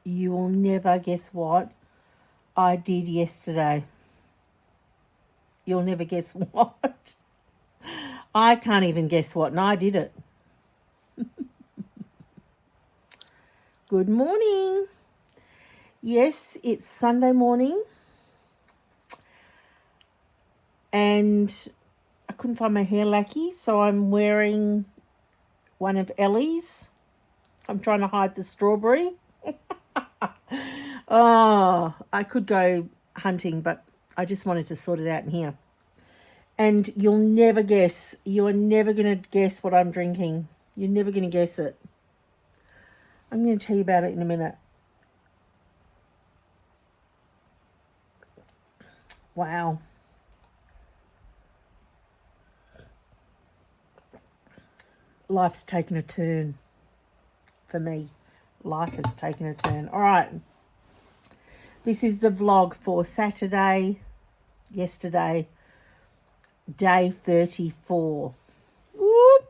You will never guess what I did yesterday. You'll never guess what. I can't even guess what, and I did it. Good morning. Yes, it's Sunday morning. And I couldn't find my hair lacquey, so I'm wearing one of Ellie's. I'm trying to hide the strawberry. Oh, I could go hunting, but I just wanted to sort it out in here. And you'll never guess. You are never going to guess what I'm drinking. You're never going to guess it. I'm going to tell you about it in a minute. Wow. Life's taken a turn for me. Life has taken a turn. All right. This is the vlog for Saturday, yesterday, day 34. Whoop.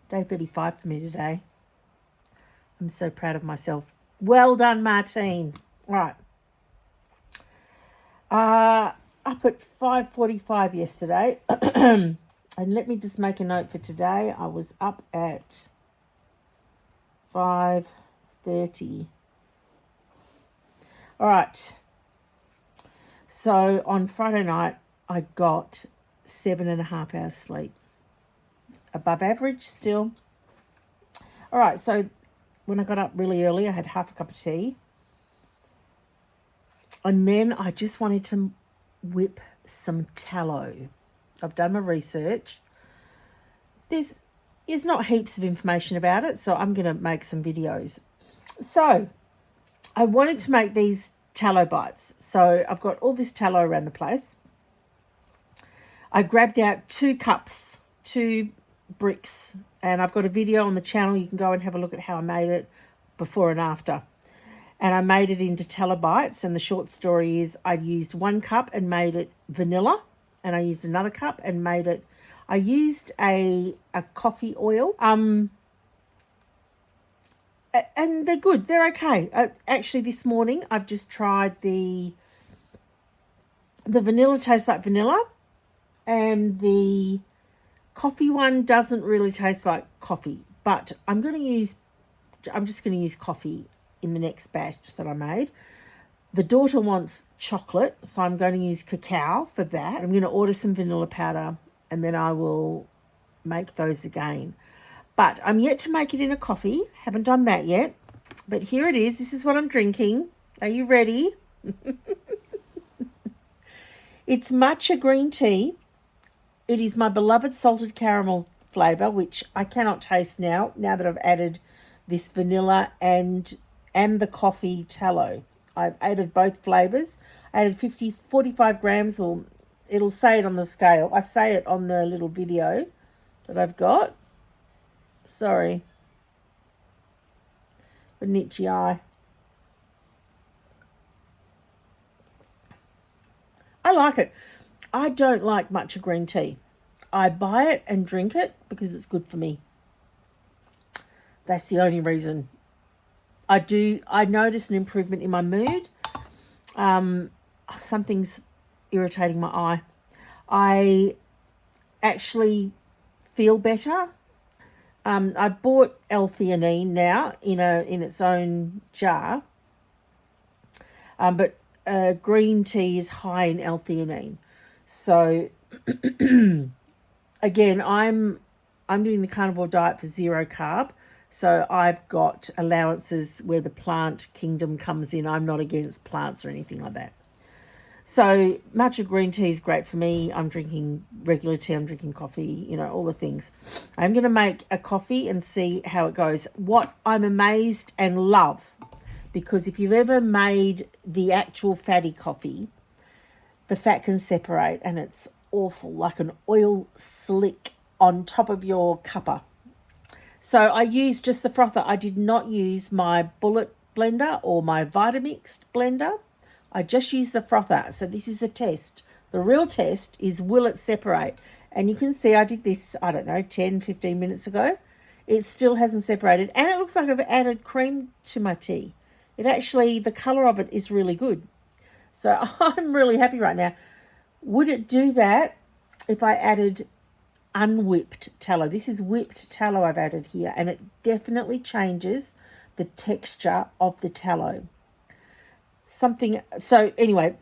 Day 35 for me today. I'm so proud of myself. Well done, Martine. All right. Up at 5:45 yesterday. And let me just make a note for today. I was up at 5:30. All right. So on Friday night, I got 7.5 hours sleep. Above average still. All right. So when I got up really early, I had half a cup of tea. And then I just wanted to whip some tallow. I've done my research. There's not heaps of information about it, so I'm going to make some videos. So I wanted to make these tallow bites. So I've got all this tallow around the place. I grabbed out 2 cups, 2 bricks, and I've got a video on the channel. You can go and have a look at how I made it before and after. And I made it into tallow bites, and the short story is I used 1 cup and made it vanilla, and I used another cup and made it, I used a coffee oil. And they're good. They're okay. Actually, this morning I've just tried the vanilla. Tastes like vanilla, and the coffee one doesn't really taste like coffee. But I'm just going to use coffee in the next batch that I made. The daughter wants chocolate, so I'm going to use cacao for that. I'm going to order some vanilla powder, and then I will make those again. But I'm yet to make it in a coffee. Haven't done that yet. But here it is. This is what I'm drinking. Are you ready? It's matcha green tea. It is my beloved salted caramel flavour, which I cannot taste now that I've added this vanilla and the coffee tallow. I've added both flavours. I added 45 grams, or it'll say it on the scale. I say it on the little video that I've got. Sorry. An itchy eye. I like it. I don't like matcha green tea. I buy it and drink it because it's good for me. That's the only reason. I notice an improvement in my mood. Something's irritating my eye. I actually feel better. I bought L-theanine now in its own jar. But green tea is high in L-theanine. So again, I'm doing the carnivore diet for 0 carb. So I've got allowances where the plant kingdom comes in. I'm not against plants or anything like that. So matcha green tea is great for me. I'm drinking regular tea. I'm drinking coffee, all the things. I'm going to make a coffee and see how it goes. What I'm amazed and love, because if you've ever made the actual fatty coffee, the fat can separate and it's awful, like an oil slick on top of your cuppa. So I used just the frother. I did not use my bullet blender or my Vitamix blender. I just used the frother. So this is the test. The real test is, will it separate? And you can see I did this, 10, 15 minutes ago. It still hasn't separated, and it looks like I've added cream to my tea. It actually, the colour of it is really good. So I'm really happy right now. Would it do that if I added unwhipped tallow? This is whipped tallow I've added here, and it definitely changes the texture of the tallow. So anyway,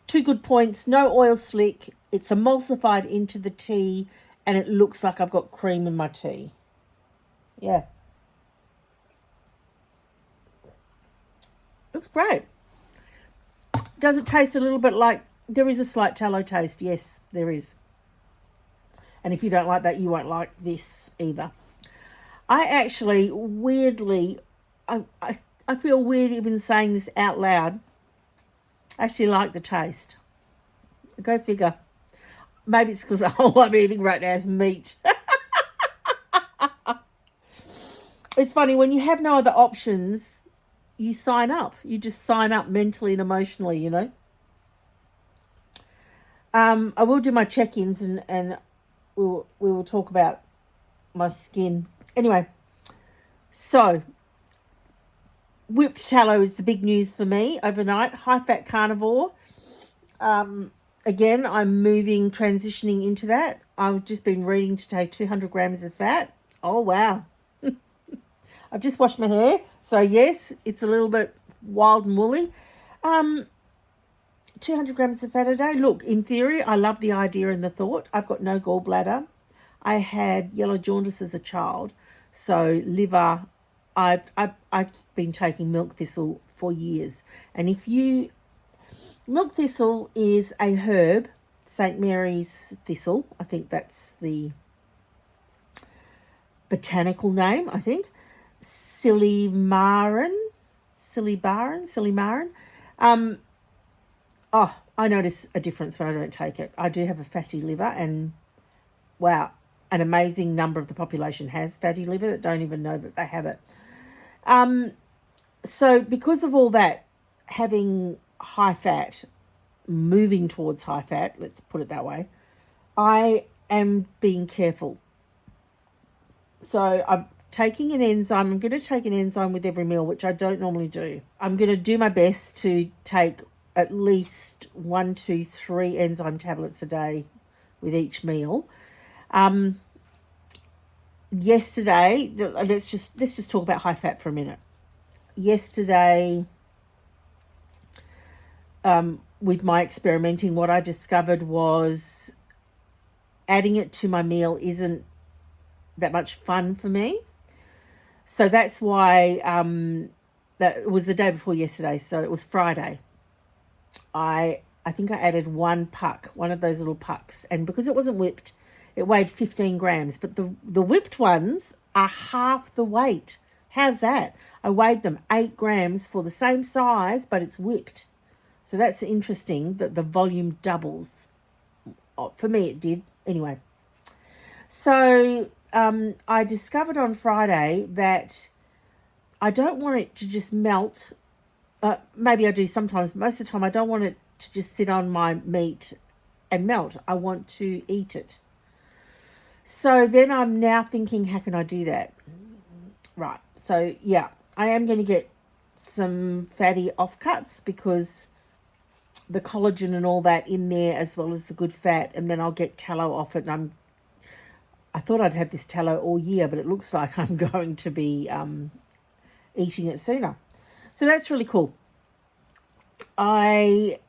2 good points. No oil slick. It's emulsified into the tea, and it looks like I've got cream in my tea. Yeah. Looks great. Does it taste a little bit like, there is a slight tallow taste? Yes, there is. And if you don't like that, you won't like this either. I actually, weirdly, I feel weird even saying this out loud. I actually like the taste. Go figure. Maybe it's because all I'm eating right now is meat. It's funny, when you have no other options, you sign up. You just sign up mentally and emotionally, you know. I will do my check-ins, and we will talk about my skin. Anyway, so whipped tallow is the big news for me overnight. High-fat carnivore. Again, I'm transitioning into that. I've just been reading to take 200 grams of fat. Oh, wow. I've just washed my hair. So, yes, it's a little bit wild and woolly. 200 grams of fat a day. Look, in theory, I love the idea and the thought. I've got no gallbladder. I had yellow jaundice as a child. So, liver, I've been taking milk thistle for years. And milk thistle is a herb, St. Mary's thistle. I think that's the botanical name, I think. Silimarin. I notice a difference when I don't take it. I do have a fatty liver, and wow, an amazing number of the population has fatty liver that don't even know that they have it. So because of all that, having high fat, moving towards high fat, let's put it that way, I am being careful. So I'm taking an enzyme. I'm going to take an enzyme with every meal, which I don't normally do. I'm going to do my best to take at least 1, 2, 3 enzyme tablets a day with each meal. Yesterday, let's just talk about high fat for a minute. Yesterday, with my experimenting, what I discovered was adding it to my meal isn't that much fun for me. So that's why that was the day before yesterday. So it was Friday. I think I added 1 puck, one of those little pucks, and because it wasn't whipped, it weighed 15 grams. But the whipped ones are half the weight. How's that? I weighed them 8 grams for the same size, but it's whipped. So that's interesting that the volume doubles. For me, it did. Anyway, so I discovered on Friday that I don't want it to just melt. Maybe I do sometimes, but most of the time I don't want it to just sit on my meat and melt. I want to eat it. So then I'm now thinking, how can I do that? Right. So, yeah, I am going to get some fatty offcuts because the collagen and all that in there, as well as the good fat, and then I'll get tallow off it. And I thought I'd have this tallow all year, but it looks like I'm going to be eating it sooner. So that's really cool. I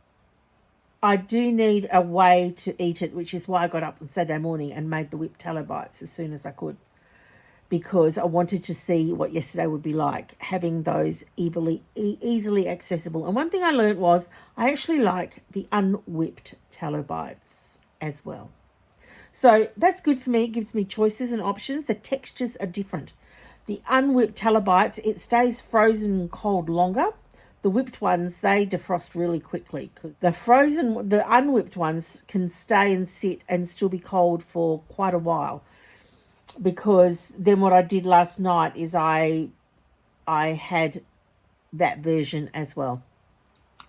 do need a way to eat it, which is why I got up on Saturday morning and made the whipped tallow bites as soon as I could, because I wanted to see what yesterday would be like, having those easily accessible. And one thing I learned was I actually like the unwhipped tallow bites as well. So that's good for me. It gives me choices and options. The textures are different. The unwhipped tallow bites, it stays frozen cold longer. The whipped ones, they defrost really quickly, because the unwhipped ones can stay and sit and still be cold for quite a while. Because then what I did last night is I had that version as well.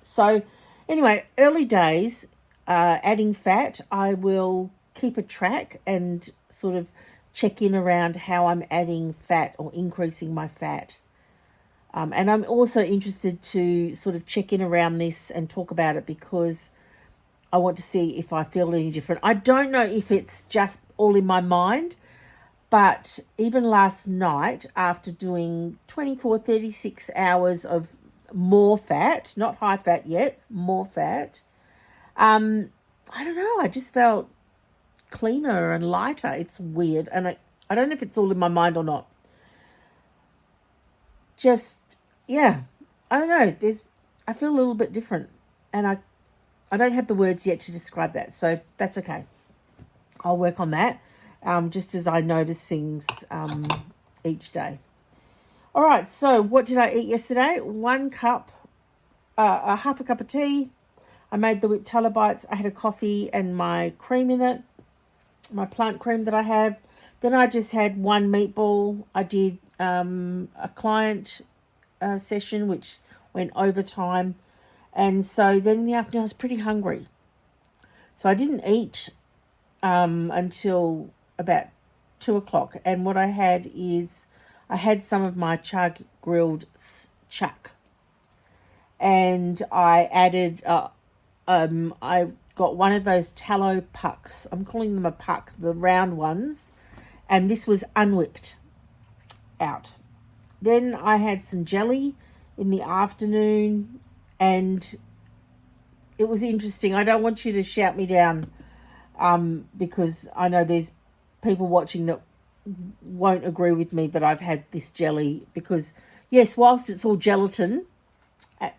So anyway, early days, adding fat, I will keep a track and sort of check in around how I'm adding fat or increasing my fat. And I'm also interested to sort of check in around this and talk about it because I want to see if I feel any different. I don't know if it's just all in my mind, but even last night, after doing 24, 36 hours of more fat, not high fat yet, more fat, I don't know, I just felt cleaner and lighter. It's weird. And I don't know if it's all in my mind or not. Just, yeah, I don't know. I feel a little bit different. And I don't have the words yet to describe that. So that's okay. I'll work on that. Just as I notice things each day. All right, so what did I eat yesterday? 1 cup, half a cup of tea. I made the whipped tallow bites. I had a coffee and my cream in it, my plant cream that I have. Then I just had 1 meatball. I did a client session, which went overtime. And so then in the afternoon, I was pretty hungry. So I didn't eat until about 2 o'clock. And what I had is I had some of my char grilled chuck. And I added, I got one of those tallow pucks. I'm calling them a puck, the round ones. And this was unwhipped out. Then I had some jelly in the afternoon. And it was interesting. I don't want you to shout me down because I know there's people watching that won't agree with me that I've had this jelly because, yes, whilst it's all gelatin,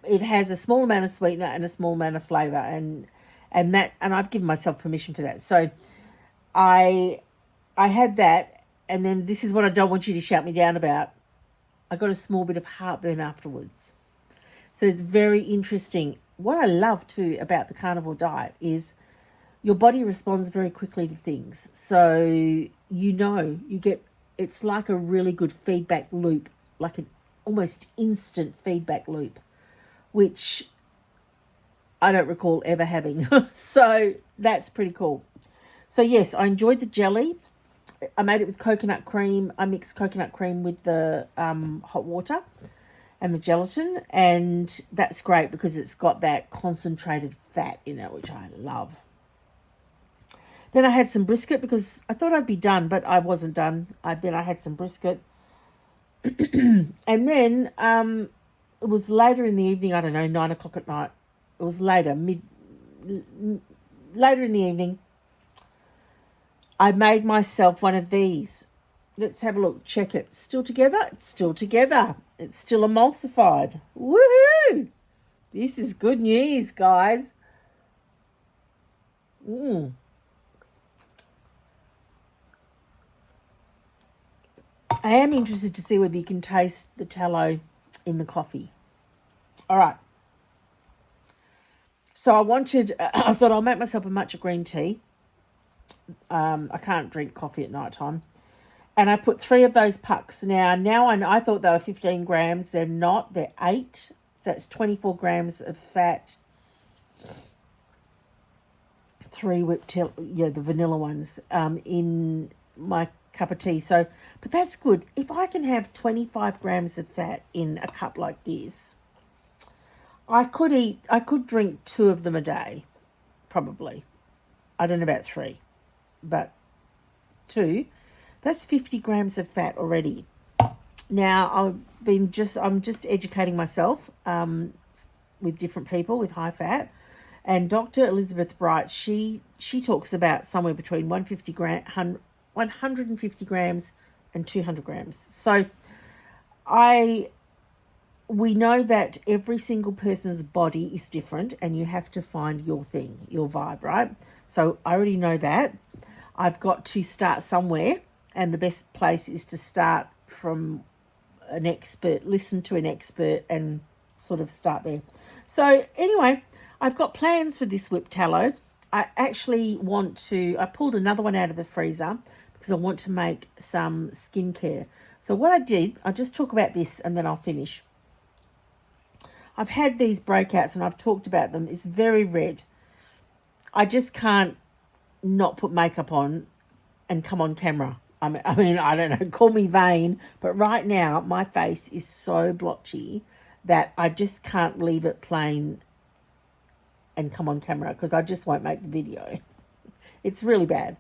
it has a small amount of sweetener and a small amount of flavour, and I've given myself permission for that. So I had that, and then this is what I don't want you to shout me down about. I got a small bit of heartburn afterwards. So it's very interesting. What I love too about the carnivore diet is your body responds very quickly to things. So it's like a really good feedback loop, like an almost instant feedback loop, which I don't recall ever having. So that's pretty cool. So yes, I enjoyed the jelly. I made it with coconut cream. I mixed coconut cream with the hot water and the gelatin, and that's great because it's got that concentrated fat in it, which I love. Then I had some brisket because I thought I'd be done, but I wasn't done. Then I had some brisket. And then it was later in the evening, I don't know, 9 o'clock at night. It was later in the evening. I made myself one of these. Let's have a look. Check it. Still together? It's still together. It's still emulsified. Woohoo! This is good news, guys. I am interested to see whether you can taste the tallow in the coffee. All right. So I thought I'll make myself a matcha green tea. I can't drink coffee at night time. And I put 3 of those pucks. Now I thought they were 15 grams. They're not. They're 8. So that's 24 grams of fat. 3 whipped, the vanilla ones, in my cup of tea. So, but that's good. If I can have 25 grams of fat in a cup like this, I could drink 2 of them a day, probably. I don't know about 3, but 2. That's 50 grams of fat already. Now, I'm just educating myself with different people with high fat. And Dr. Elizabeth Bright, she talks about somewhere between 150 grams and 200 grams. So we know that every single person's body is different and you have to find your thing, your vibe, right? So I already know that. I've got to start somewhere, and the best place is to start from an expert, listen to an expert and sort of start there. So anyway, I've got plans for this whipped tallow. I pulled another one out of the freezer because I want to make some skincare. So what I did, I'll just talk about this and then I'll finish. I've had these breakouts and I've talked about them. It's very red. I just can't not put makeup on and come on camera. I mean, I don't know, call me vain, but right now my face is so blotchy that I just can't leave it plain and come on camera because I just won't make the video. It's really bad.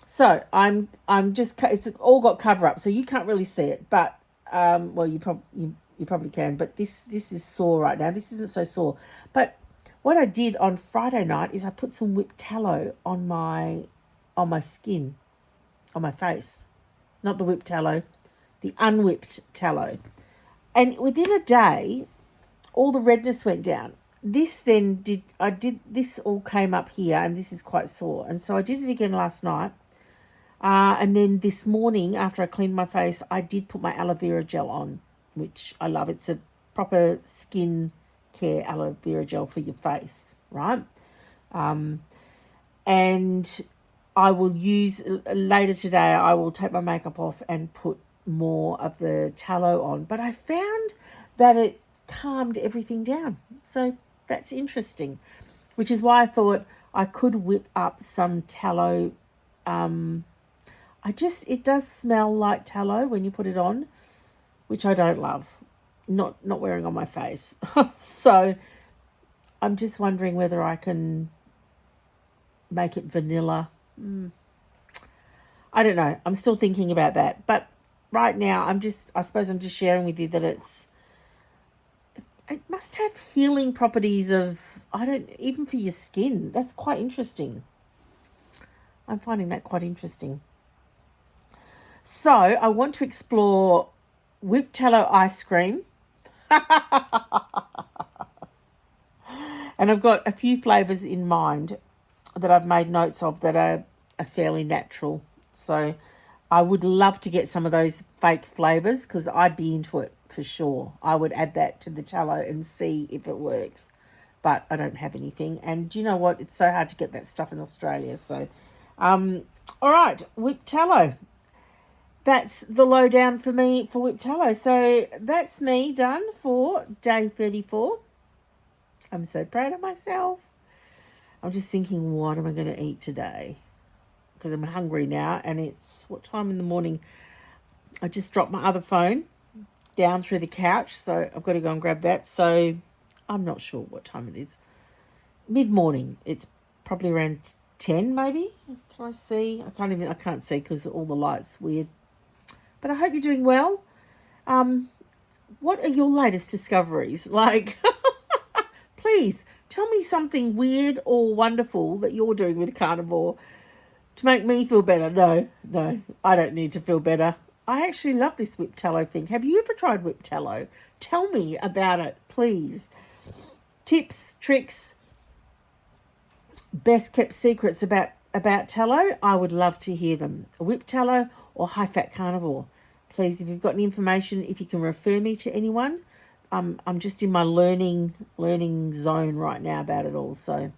So I'm just, it's all got cover up, so you can't really see it, but well, you probably can, but this is sore right now. This isn't so sore, but what I did on Friday night is I put some whipped tallow on my skin, on my face. Not the whipped tallow, the unwhipped tallow. And within a day, all the redness went down. This then this all came up here, and this is quite sore. And so I did it again last night. And then this morning, after I cleaned my face, I did put my aloe vera gel on, which I love. It's a proper skin care aloe vera gel for your face, right? And I will use, later today, I will take my makeup off and put more of the tallow on. But I found that it calmed everything down. So that's interesting, which is why I thought I could whip up some tallow. It does smell like tallow when you put it on, which I don't love. Not wearing on my face. So I'm just wondering whether I can make it vanilla. I don't know. I'm still thinking about that. But right now, I suppose I'm just sharing with you that it must have healing properties of, even for your skin. That's quite interesting. I'm finding that quite interesting. So I want to explore whipped tallow ice cream. And I've got a few flavours in mind that I've made notes of that are fairly natural. So I would love to get some of those fake flavours because I'd be into it for sure. I would add that to the tallow and see if it works. But I don't have anything. And do you know what? It's so hard to get that stuff in Australia. So, all right, whipped tallow. That's the lowdown for me for whipped tallow. So that's me done for day 34. I'm so proud of myself. I'm just thinking, what am I going to eat today? Because I'm hungry now, and it's, what time in the morning? I just dropped my other phone down through the couch, so I've got to go and grab that. So I'm not sure what time it is. Mid-morning. It's probably around 10 maybe. Can I see? I can't see because all the lights weird. But I hope you're doing well. What are your latest discoveries? Like, please tell me something weird or wonderful that you're doing with Carnivore to make me feel better. No, I don't need to feel better. I actually love this whipped tallow thing. Have you ever tried whipped tallow? Tell me about it, please. Tips, tricks, best kept secrets about tallow. I would love to hear them. Whipped tallow or high-fat carnivore. Please, if you've got any information, if you can refer me to anyone. I'm just in my learning zone right now about it all, so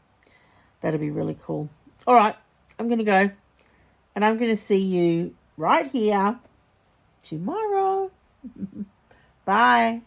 that'll be really cool. All right, I'm going to go, and I'm going to see you right here tomorrow. Bye.